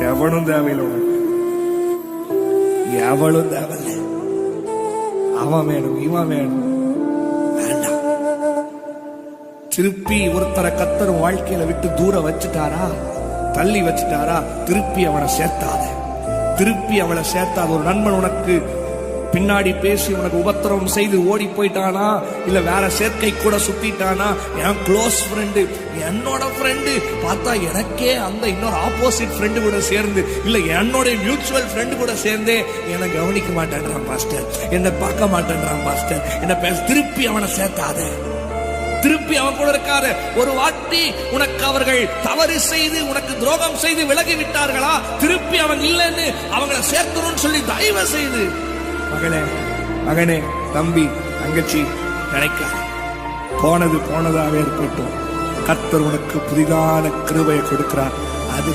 எவனும் தேவையில்லை உனக்கு, எவளும் தேவையில்லை. அவன் வேணும், இவன் வேணும், வேண்டாம். திருப்பி ஒருத்தரை கர்த்தர் வாழ்க்கையில விட்டு தூர வச்சுட்டாரா, தள்ளி வச்சுட்டாரா, திருப்பி அவனை சேர்த்தாத, திருப்பி அவளை சேர்த்தாத. ஒரு நண்பன் உனக்கு பின்னாடி பேசி உனக்கு உபத்திரவம் செய்து ஓடி போயிட்டானா, இல்ல வேற சேர்க்கை கூட சுத்திட்டானா, என் க்ளோஸ் ஃப்ரெண்டு, என்னோட ஃப்ரெண்டு பார்த்தா எனக்கே அந்த இன்னொரு ஆப்போசிட் ஃப்ரெண்டு கூட சேர்ந்து, இல்ல என்னோட மியூச்சுவல் ஃப்ரெண்டு கூட சேர்ந்தே என்னை கவனிக்க மாட்டேன்றான் பாஸ்டர், என்னை பார்க்க மாட்டேன்றான் பாஸ்டர், என்ன பேச. திருப்பி அவனை சேர்த்தாத, திருப்பி அவன் கூட இருக்காத. ஒரு வாட்டி உனக்கு அவர்கள் தவறு செய்து உனக்கு துரோகம் செய்து விலகி விட்டார்களா, திருப்பி அவன் இல்லைன்னு அவங்களை சேர்க்கணும்னு சொல்லி தயவு செய்து மகளே, மகனே, தம்பி, தங்கச்சி நினைக்காத. போனது போனதாவே இருக்கட்டும். கர்த்தர் உனக்கு புதிதான கிருபையை கொடுக்கிறார். அது